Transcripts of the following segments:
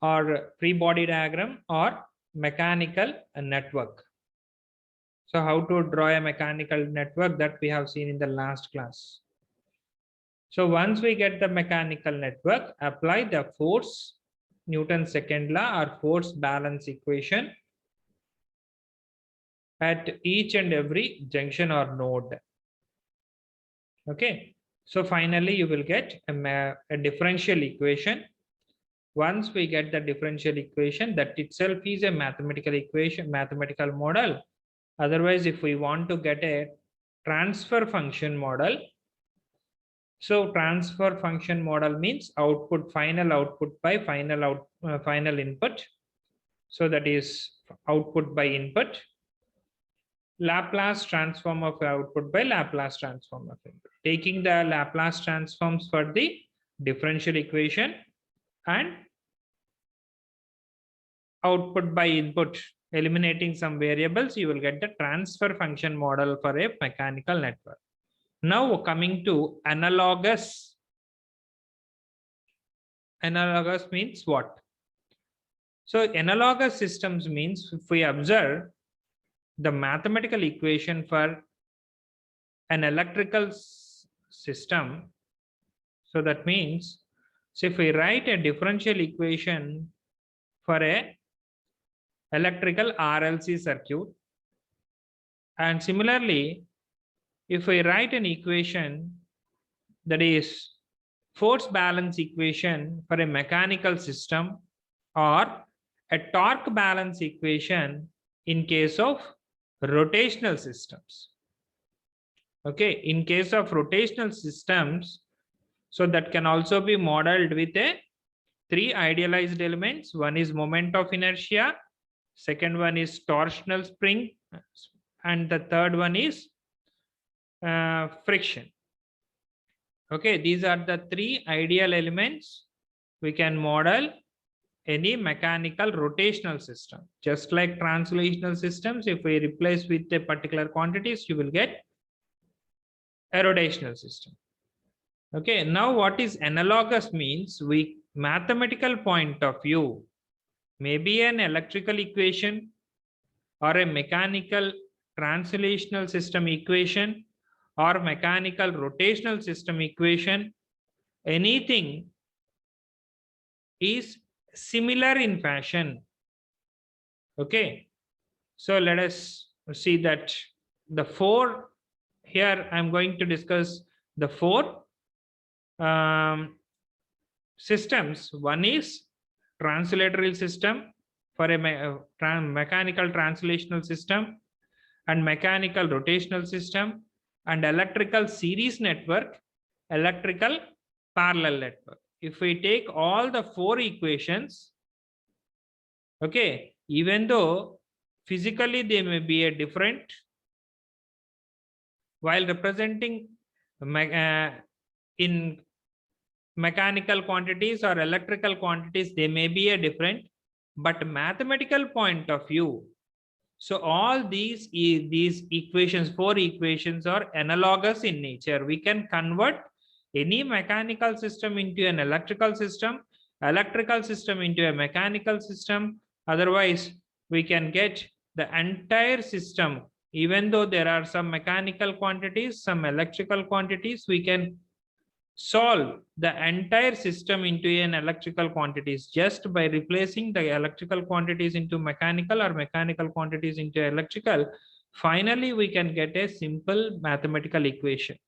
or free body diagram or mechanical network. So how to draw a mechanical network, that we have seen in the last class. So once we get the mechanical network, apply the force Newton's second law or force balance equation at each and every junction or node. Okay, so finally you will get a differential equation. Once we get the differential equation, that itself is a mathematical equation, mathematical model. Otherwise, if we want to get a transfer function model, so transfer function model means output, final output by final input. So that is output by input. Laplace transform of output by Laplace transform of input. Taking the Laplace transforms for the differential equation and output by input, eliminating some variables, you will get the transfer function model for a mechanical network. Now coming to analogous. Analogous means what? So analogous systems means if we observe the mathematical equation for an electrical system, so that means, so if we write a differential equation for a electrical RLC circuit, and similarly if we write an equation that is force balance equation for a mechanical system or a torque balance equation in case of rotational systems. Okay, in case of rotational systems, so that can also be modeled with a three idealized elements. One is moment of inertia, second one is torsional spring, and the third one is friction. Okay, these are the three ideal elements. We can model any mechanical rotational system. Just like translational systems, if we replace with a particular quantities, you will get a rotational system. Okay, now what is analogous means, we mathematical point of view, maybe an electrical equation or a mechanical translational system equation or mechanical rotational system equation, anything is similar in fashion. Okay, so let us see that the four, here I'm going to discuss the four systems. One is translatorial system for a mechanical translational system, and mechanical rotational system, and electrical series network, electrical parallel network. If we take all the four equations, okay, even though physically they may be a different, while representing in mechanical quantities or electrical quantities, they may be a different, but mathematical point of view, so all these equations, four equations, are analogous in nature. We can convert any mechanical system into an electrical system into a mechanical system. Otherwise, we can get the entire system. Even though there are some mechanical quantities, some electrical quantities, we can solve the entire system into an electrical quantities just by replacing the electrical quantities into mechanical or mechanical quantities into electrical. Finally, we can get a simple mathematical equation.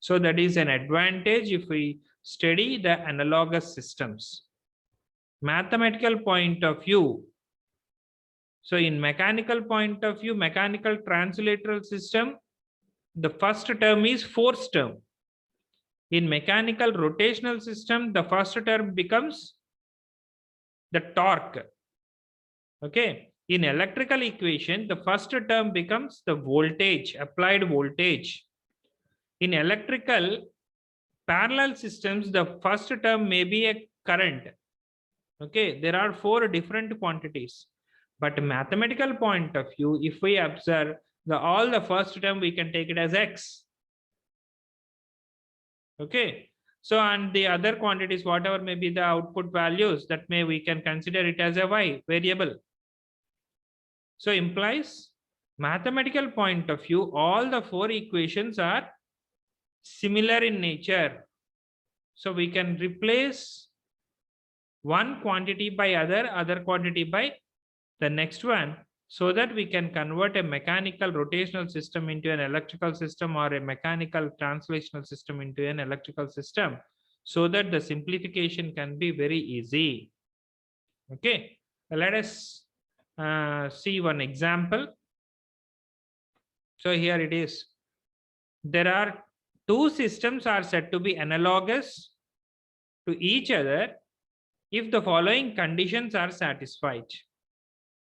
So that is an advantage if we study the analogous systems. Mathematical point of view. So in mechanical point of view, mechanical translatorial system, the first term is force term. In mechanical rotational system, the first term becomes the torque. Okay. In electrical equation, the first term becomes the voltage, applied voltage. In electrical parallel systems, the first term may be a current. Okay. There are four different quantities. But mathematical point of view, if we observe all the first term, we can take it as X. Okay, So, and the other quantities, whatever may be the output values, that may we can consider it as a y variable. So implies mathematical point of view, all the four equations are similar in nature. So we can replace one quantity by other quantity by the next one, so that we can convert a mechanical rotational system into an electrical system, or a mechanical translational system into an electrical system, so that the simplification can be very easy. Okay, let us see one example. So here it is. There are two systems are said to be analogous to each other if the following conditions are satisfied.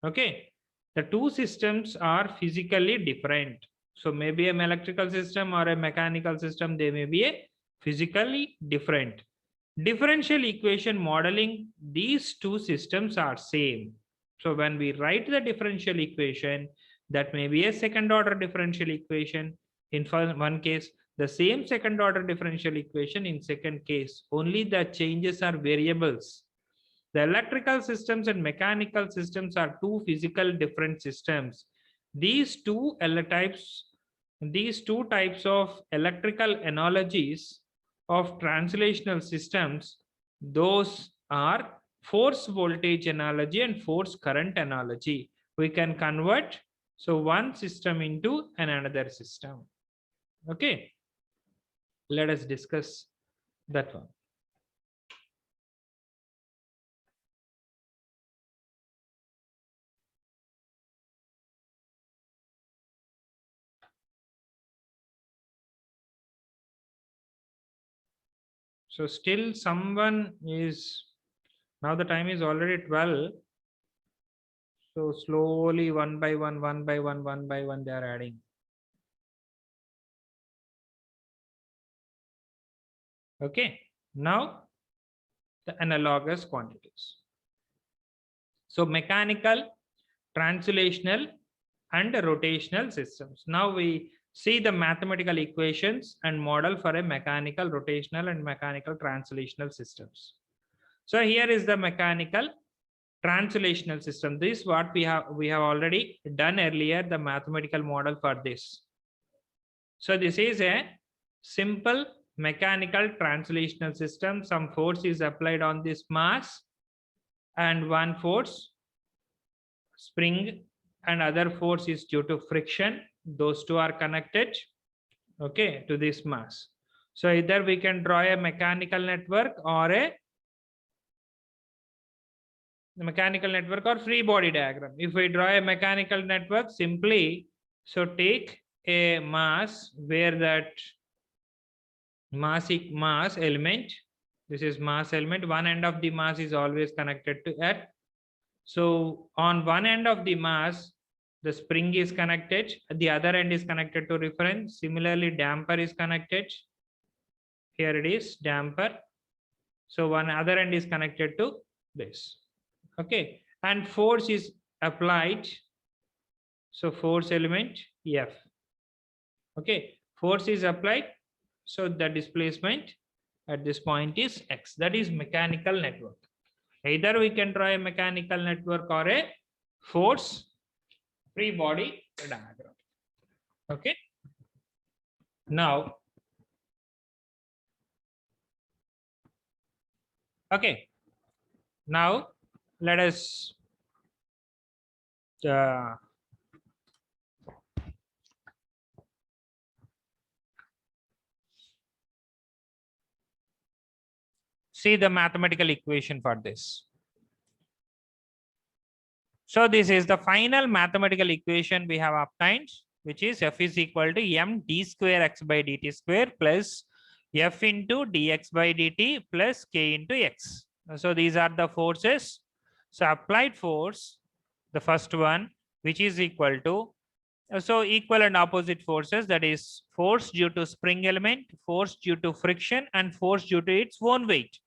Okay, the two systems are physically different. So maybe an electrical system or a mechanical system, they may be a physically different. Differential equation modeling these two systems are same. So when we write the differential equation, that may be a second order differential equation. In one case, the same second order differential equation in second case, only the changes are variables. The electrical systems and mechanical systems are two physical different systems. These two types of electrical analogies of translational systems, those are force voltage analogy and force current analogy. We can convert so one system into another system. Okay, let us discuss that one. So still someone is, now the time is already 12. So slowly one by one they are adding. Okay, now the analogous quantities. So mechanical, translational, and rotational systems. Now we see the mathematical equations and model for a mechanical, rotational, and mechanical translational systems. So here is the mechanical translational system. This what we have already done earlier, the mathematical model for this. So this is a simple mechanical translational system. Some force is applied on this mass, and one force, spring, and other force is due to friction. Those two are connected, okay, to this mass. So either we can draw a mechanical network or free body diagram. If we draw a mechanical network, simply so take a mass where that mass element, this is mass element, one end of the mass is always connected to earth. So on one end of the mass, the spring is connected, the other end is connected to reference. Similarly, damper is connected. Here it is, damper. So one other end is connected to this. Okay, and force is applied. So force element F. Okay, force is applied. So the displacement at this point is X. That is mechanical network. Either we can draw a mechanical network or a force free body diagram. Okay. Now, okay. Now let us see the mathematical equation for this. So this is the final mathematical equation we have obtained, which is F is equal to m d square x by dt square plus F into dx by dt plus k into x. So these are the forces. So applied force, the first one, which is equal to, so equal and opposite forces, that is force due to spring element, force due to friction, and force due to its own weight.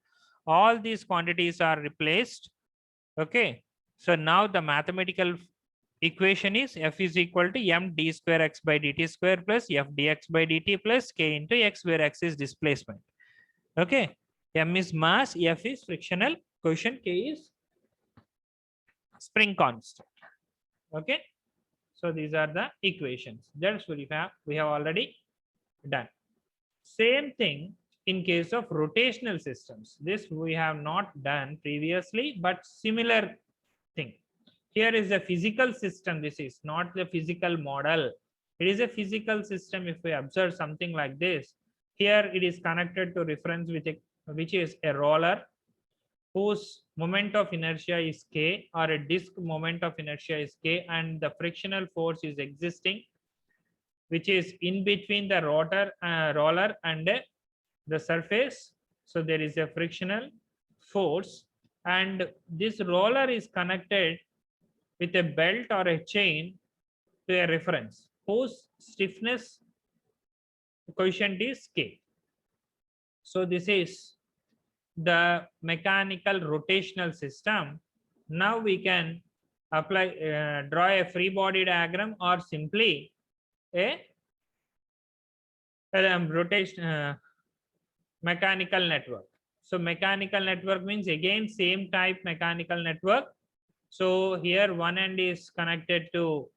All these quantities are replaced. Okay. So now the mathematical equation is F is equal to m d square x by dt square plus F dx by dt plus k into x, where x is displacement. Okay, M is mass, F is frictional coefficient, K is spring constant. Okay, so these are the equations. That's what we have already done. Same thing in case of rotational systems. This we have not done previously, but similar thing. Here is a physical system. This is not the physical model. It is a physical system. If we observe something like this, here it is connected to reference with a, which is a roller whose moment of inertia is K, or a disk moment of inertia is K, and the frictional force is existing, which is in between the roller and the surface. So there is a frictional force, and this roller is connected with a belt or a chain to a reference whose stiffness coefficient is K. So this is the mechanical rotational system. Now we can apply, draw a free body diagram, or simply a rotation mechanical network. So mechanical network means again same type mechanical network. So here one end is connected to,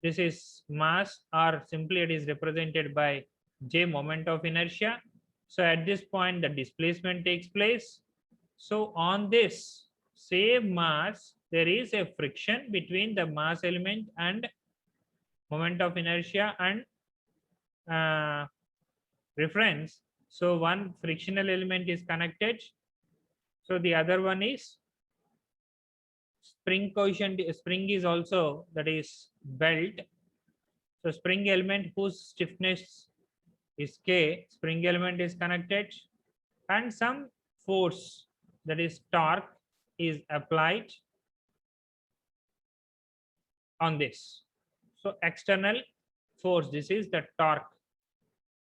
this is mass, or simply it is represented by J, moment of inertia. So at this point the displacement takes place. So on this same mass there is a friction between the mass element and moment of inertia and reference. So one frictional element is connected, so the other one is spring coefficient. Spring is also, that is belt. So spring element whose stiffness is K, spring element is connected, and some force, that is torque, is applied on this. So external force, this is the torque.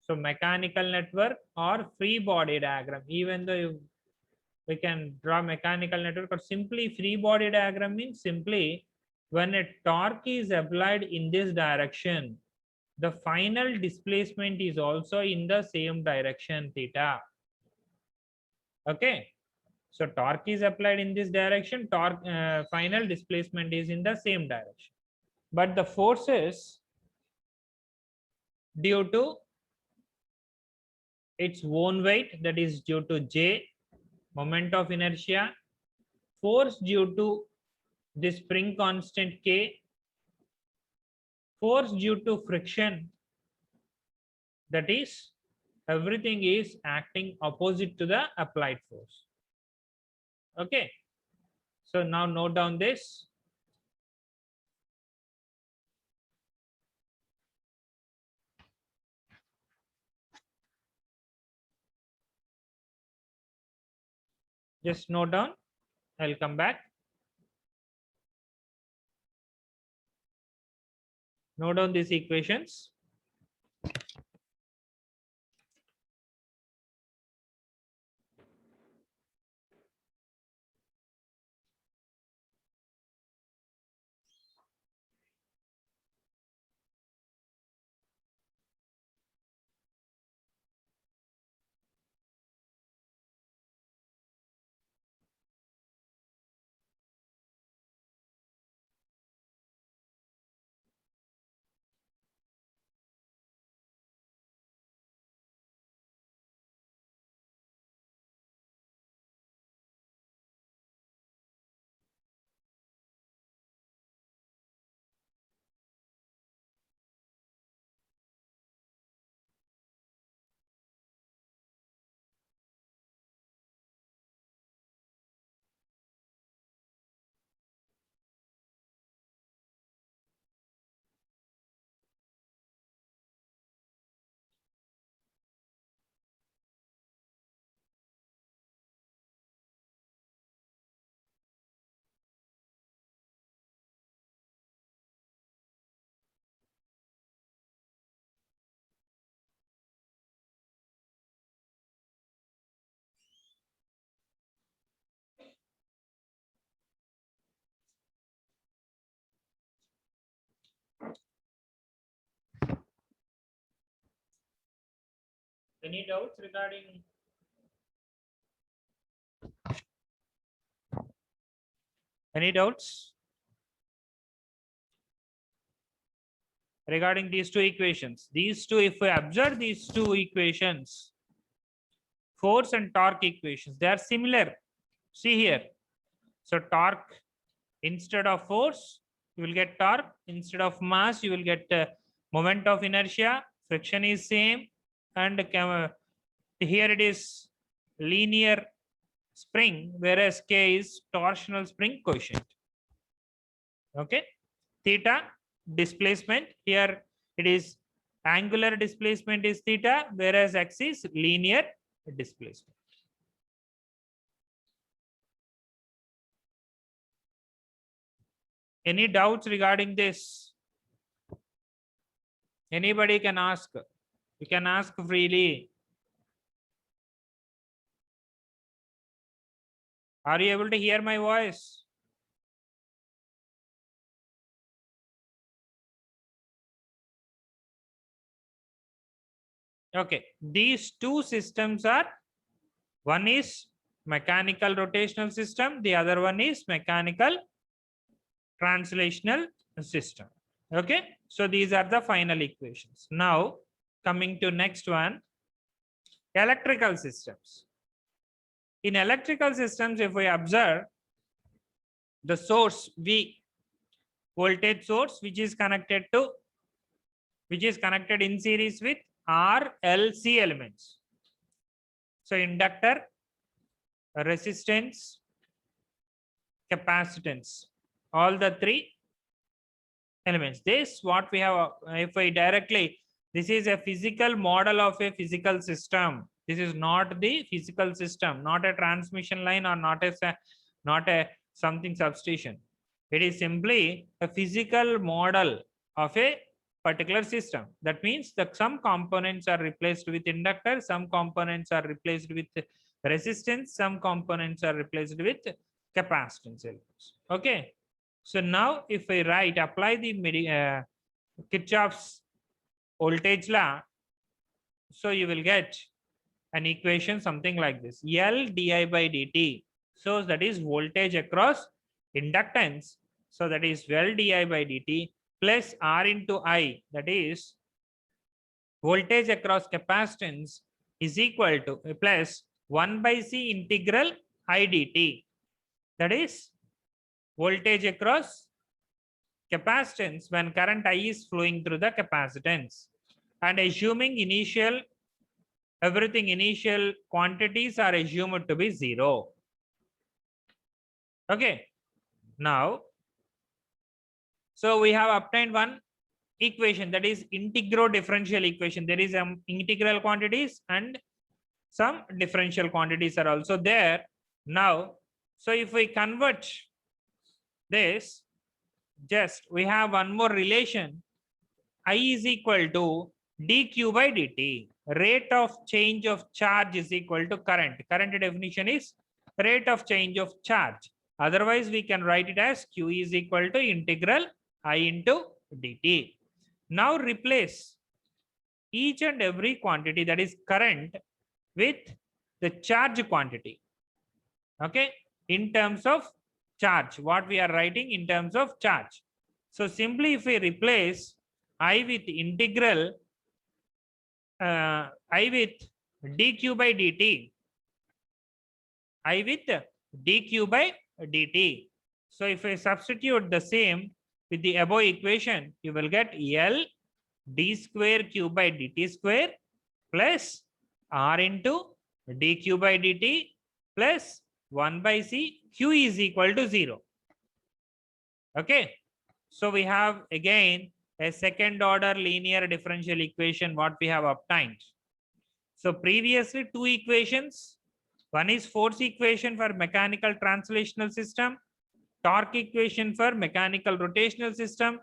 So mechanical network or free body diagram, even though we can draw mechanical network, or simply free body diagram means simply when a torque is applied in this direction, the final displacement is also in the same direction, theta. Okay, so torque is applied in this direction, torque final displacement is in the same direction, but the forces due to its own weight, that is due to J, moment of inertia, force due to the spring constant K, force due to friction, that is everything is acting opposite to the applied force. Okay, so now note down this. Just note down. I'll come back. Note down these equations. Any doubts regarding Any doubts regarding these two equations? These two, if we observe these two equations, force and torque equations, they are similar. See here. So torque instead of force, you will get torque. Instead of mass, you will get moment of inertia. Friction is same. And here it is linear spring, whereas K is torsional spring coefficient. Okay. Theta displacement, here it is angular displacement is theta, whereas x is linear displacement. Any doubts regarding this? Anybody can ask. You can ask freely. Are you able to hear my voice? Okay, these two systems are, one is mechanical rotational system, the other one is mechanical translational system. Okay, so these are the final equations. Now coming to next one, electrical systems. In electrical systems, if we observe the source V, voltage source, which is connected in series with RLC elements. So inductor, resistance, capacitance, all the three elements. This what we have, if I directly, this is a physical model of a physical system. This is not the physical system, not a transmission line or not a something substation. It is simply a physical model of a particular system. That means that some components are replaced with inductor, some components are replaced with resistance, some components are replaced with capacitance elements. Okay. So now if I write, apply the Kirchhoff's voltage law, so you will get an equation something like this. L di by dt. So that is voltage across inductance. So that is L di by dt plus R into I, that is voltage across capacitance, is equal to plus 1 by C integral I dt. That is voltage across capacitance when current I is flowing through the capacitance. And assuming initial quantities are assumed to be 0. Okay. Now, so we have obtained one equation, that is integral differential equation. There is integral quantities and some differential quantities are also there. Now, so if we convert this, just we have one more relation. I is equal to dq by dt. Rate of change of charge is equal to current. Current definition is rate of change of charge. Otherwise, we can write it as q is equal to integral I into dt. Now replace each and every quantity, that is current, with the charge quantity. Okay, in terms of charge, what we are writing in terms of charge. So simply if we replace I with integral I with dq by dt, I with dq by dt. So if I substitute the same with the above equation, you will get L d square q by dt square plus R into dq by dt plus 1 by C, q is equal to 0. Okay. So we have again a second order linear differential equation what we have obtained. So previously two equations, one is force equation for mechanical translational system, torque equation for mechanical rotational system.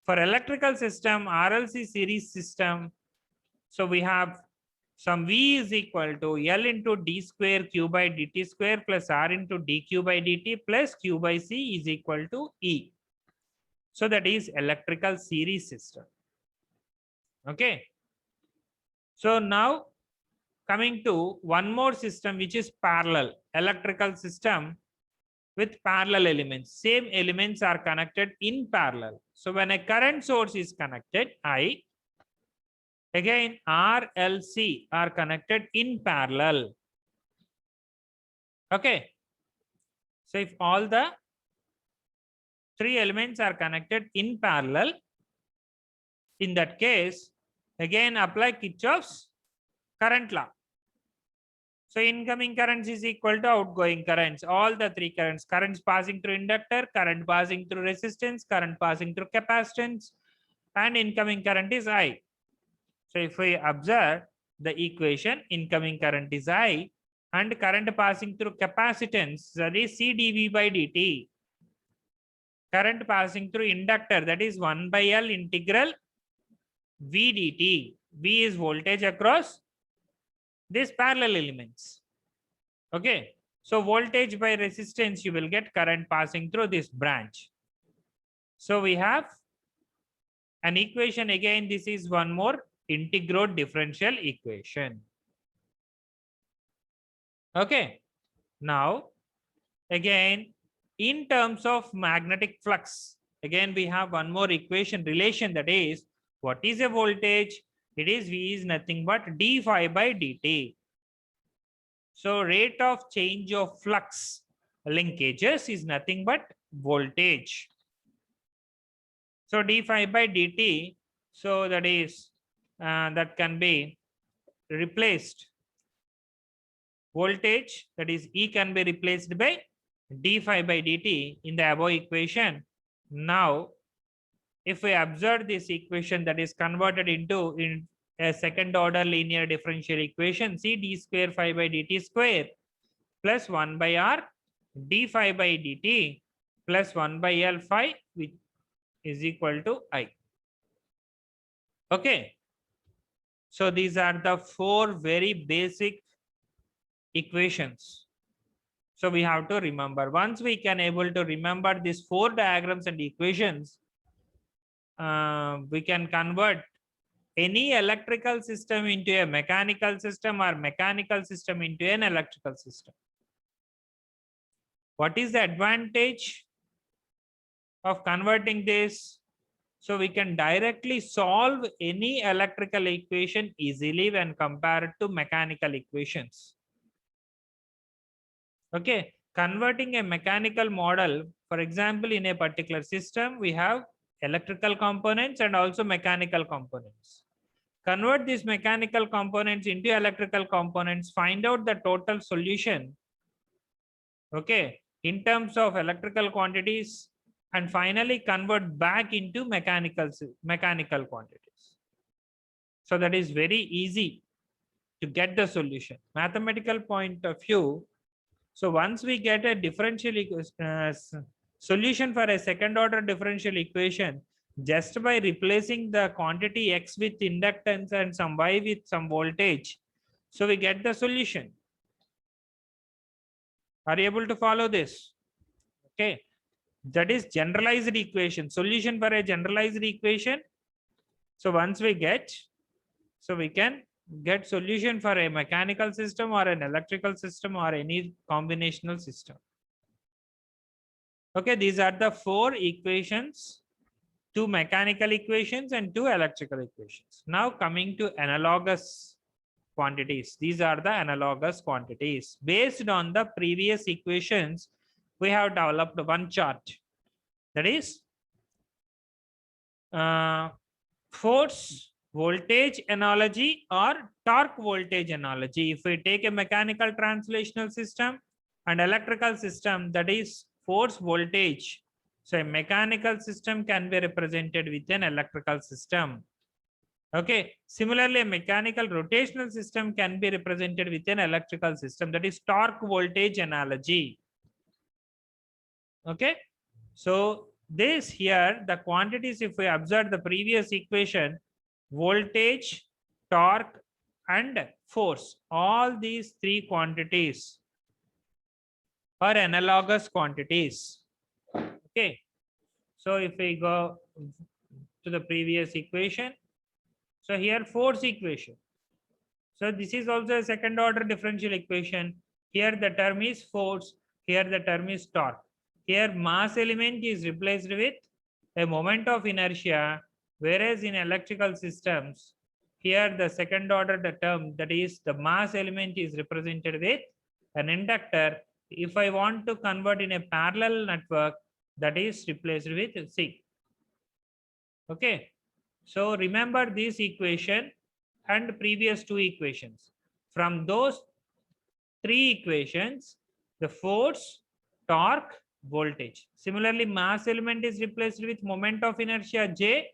For electrical system, RLC series system, so we have some V is equal to L into d square q by dt square plus R into dq by dt plus q by C is equal to E. So that is electrical series system. Okay. So now coming to one more system which is parallel electrical system. with parallel elements. Same elements are connected in parallel. So when a current source is connected, I, again R, L, C are connected in parallel. Okay. So if all the three elements are connected in parallel, in that case, again apply Kirchhoff's current law. So incoming currents is equal to outgoing currents. All the three currents passing through inductor, current passing through resistance, current passing through capacitance, and incoming current is I. So if we observe the equation, incoming current is I, and current passing through capacitance, that is C dV by dt. Current passing through inductor, that is 1 by L integral V dt. V is voltage across these parallel elements. Okay. So voltage by resistance, you will get current passing through this branch. So we have an equation again. This is one more integral differential equation. Okay. Now, again, in terms of magnetic flux, again, we have one more equation relation, that is, what is a voltage? It is V is nothing but d phi by dt. So rate of change of flux linkages is nothing but voltage. So d phi by dt, so that is that can be replaced. Voltage, that is E, can be replaced by d phi by dt in the above equation. Now, if we observe this equation, that is converted into a second order linear differential equation, C d square phi by dt square plus 1 by R d phi by dt plus 1 by L phi, which is equal to I. Okay. So these are the four very basic equations. So we have to remember. Once we can able to remember these four diagrams and equations, we can convert any electrical system into a mechanical system or mechanical system into an electrical system. What is the advantage of converting this? So we can directly solve any electrical equation easily when compared to mechanical equations. Okay, converting a mechanical model, for example, in a particular system, we have electrical components and also mechanical components. Convert these mechanical components into electrical components, find out the total solution, okay, in terms of electrical quantities, and finally convert back into mechanical quantities. So that is very easy to get the solution. Mathematical point of view, so once we get a differential solution for a second order differential equation, just by replacing the quantity X with inductance and some Y with some voltage, so we get the solution. Are you able to follow this? Okay. That is generalized equation, solution for a generalized equation. So once we get, so we can get solution for a mechanical system or an electrical system or any combinational system. Okay, these are the four equations, two mechanical equations and two electrical equations. Now coming to analogous quantities. These are the analogous quantities. Based on the previous equations, we have developed one chart, that is force voltage analogy or torque voltage analogy. If we take a mechanical translational system and electrical system, that is force voltage. So a mechanical system can be represented with an electrical system. Okay. Similarly, a mechanical rotational system can be represented with an electrical system, that is torque voltage analogy. Okay. So this here, the quantities, if we observe the previous equation, voltage, torque, and force, all these three quantities are analogous quantities. Okay. So if we go to the previous equation, so here force equation. So this is also a second order differential equation. Here the term is force, here the term is torque. Here mass element is replaced with a moment of inertia, whereas in electrical systems, here the second order the term, that is the mass element, is represented with an inductor. If I want to convert in a parallel network, that is replaced with C. Okay, so remember this equation and previous two equations. From those three equations, the force, torque, voltage. Similarly, mass element is replaced with moment of inertia J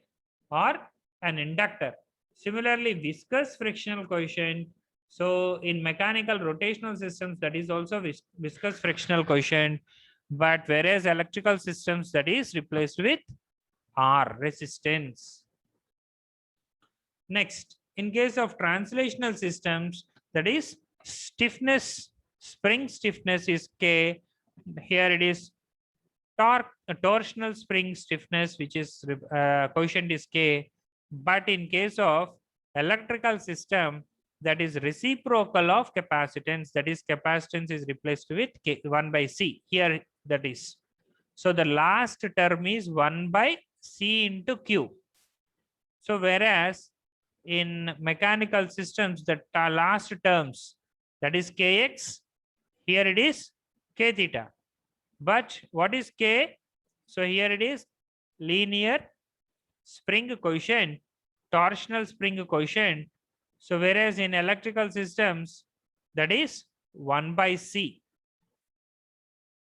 or an inductor. Similarly, viscous frictional coefficient. So in mechanical rotational systems, that is also viscous frictional coefficient. But whereas electrical systems, that is replaced with R, resistance. Next, in case of translational systems, that is stiffness, spring stiffness is K. Here it is torsional spring stiffness, which is coefficient is K. But in case of electrical system, that is reciprocal of capacitance, that is capacitance is replaced with K, 1 by C. Here that is. So the last term is 1 by C into Q. So whereas in mechanical systems, the last terms, that is Kx, here it is K theta. But what is K? So here it is linear spring coefficient, torsional spring coefficient. So whereas in electrical systems, that is 1 by C.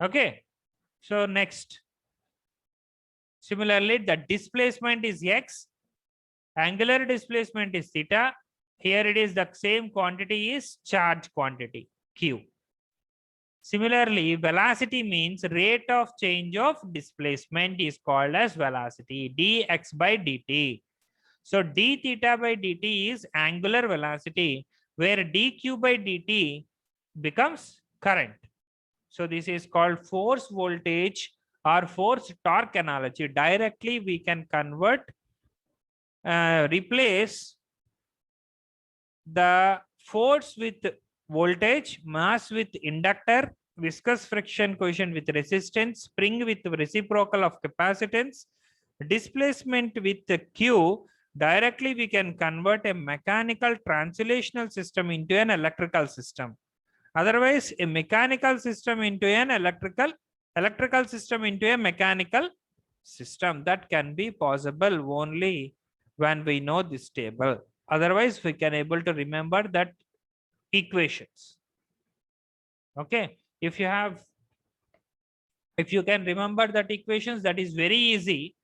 Okay. So next. Similarly, the displacement is X, angular displacement is theta. Here it is the same quantity is charge quantity Q. Similarly, velocity means rate of change of displacement is called as velocity, dx by dt. So d theta by dt is angular velocity, where dq by dt becomes current. So this is called force voltage or force torque analogy. Directly we can convert, replace the force with voltage, mass with inductor, viscous friction coefficient with resistance, spring with reciprocal of capacitance, displacement with Q. Directly we can convert a mechanical translational system into an electrical system. Otherwise, a mechanical system into an electrical system into a mechanical system. That can be possible only when we know this table. Otherwise, we can able to remember that equations. Okay, if you can remember that equations, that is very easy.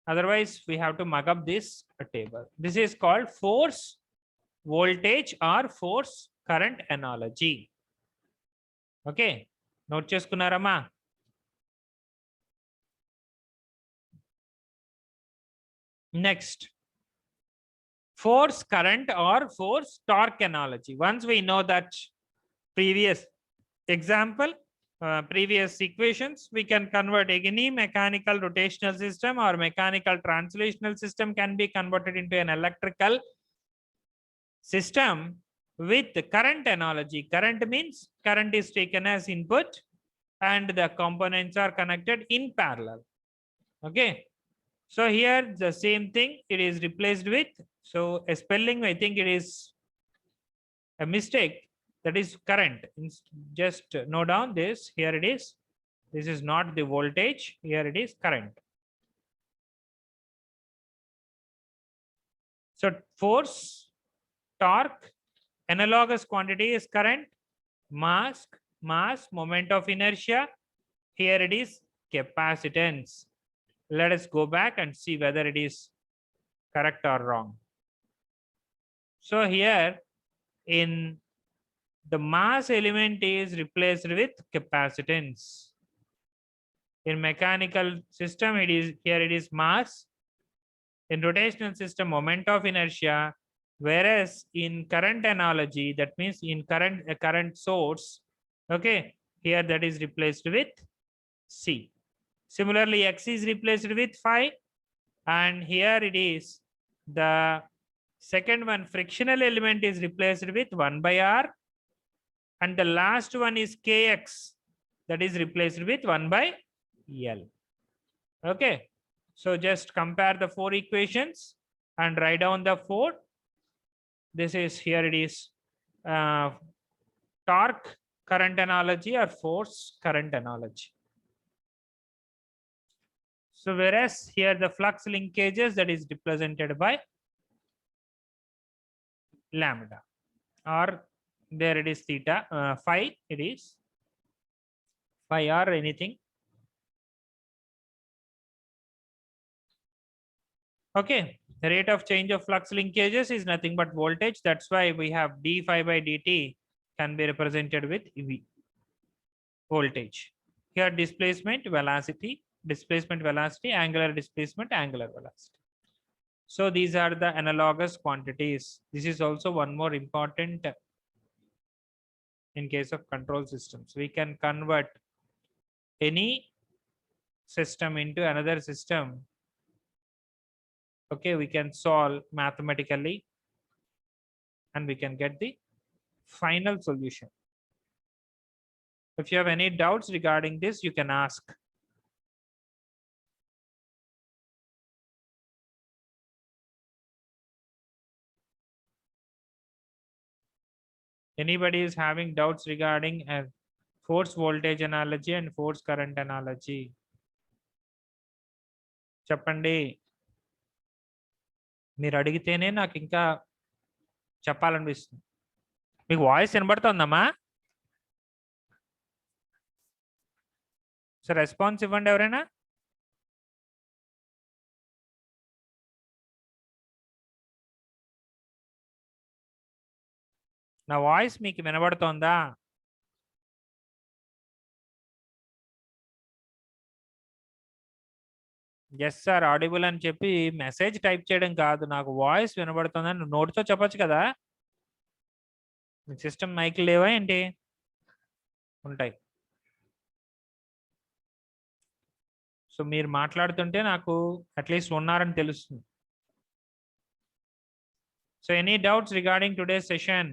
Otherwise, we have to mug up this table. This is called force voltage or force current analogy. Okay, note cheskunnarama. Next, force current or force torque analogy. Once we know that previous example, previous equations, we can convert any mechanical rotational system or mechanical translational system can be converted into an electrical system with current analogy. Current means current is taken as input and the components are connected in parallel. Okay. So here the same thing, it is replaced with, so a spelling, I think it is a mistake, that is current. Just note down this, here it is. This is not the voltage, here it is current. So force, torque, analogous quantity is current, mass, moment of inertia. Here it is capacitance. Let us go back and see whether it is correct or wrong. So here in the mass element is replaced with capacitance. In mechanical system, it is here it is mass. In rotational system, moment of inertia. Whereas in current analogy, that means in current source, okay, here that is replaced with C. Similarly, X is replaced with phi, and here it is the second one, frictional element is replaced with 1 by R, and the last one is Kx, that is replaced with 1 by L. Okay. So just compare the 4 equations and write down the 4. This is here it is torque current analogy or force current analogy. So whereas here the flux linkages that is represented by lambda, or there it is theta, phi it is phi or anything. Okay, the rate of change of flux linkages is nothing but voltage. That's why we have d phi by dt can be represented with V, voltage. Here displacement velocity, angular displacement, angular velocity. So these are the analogous quantities. This is also one more important in case of control systems. We can convert any system into another system. Okay, we can solve mathematically and we can get the final solution. If you have any doubts regarding this, you can ask. Anybody is having doubts regarding a force voltage analogy and force current analogy? చెప్పండి. మీరు అడిగితేనే నాకు ఇంకా చెప్పాలనిపిస్తుంది. మీకు voice వినబడుతుందమ్మా? So response ఇవ్వండి ఎవరైనా. నా voice మీకు వినబడుతోందా? ఎస్ సార్ ఆడిబుల్ అని చెప్పి మెసేజ్ టైప్ చేయడం కాదు, నాకు వాయిస్ వినబడుతుందని నోటితో చెప్పొచ్చు కదా. సిస్టమ్ మైక్ లేవా ఏంటి? ఉంటాయి. సో మీరు మాట్లాడుతుంటే నాకు అట్లీస్ట్ ఉన్నారని తెలుస్తుంది. So any doubts regarding today's session?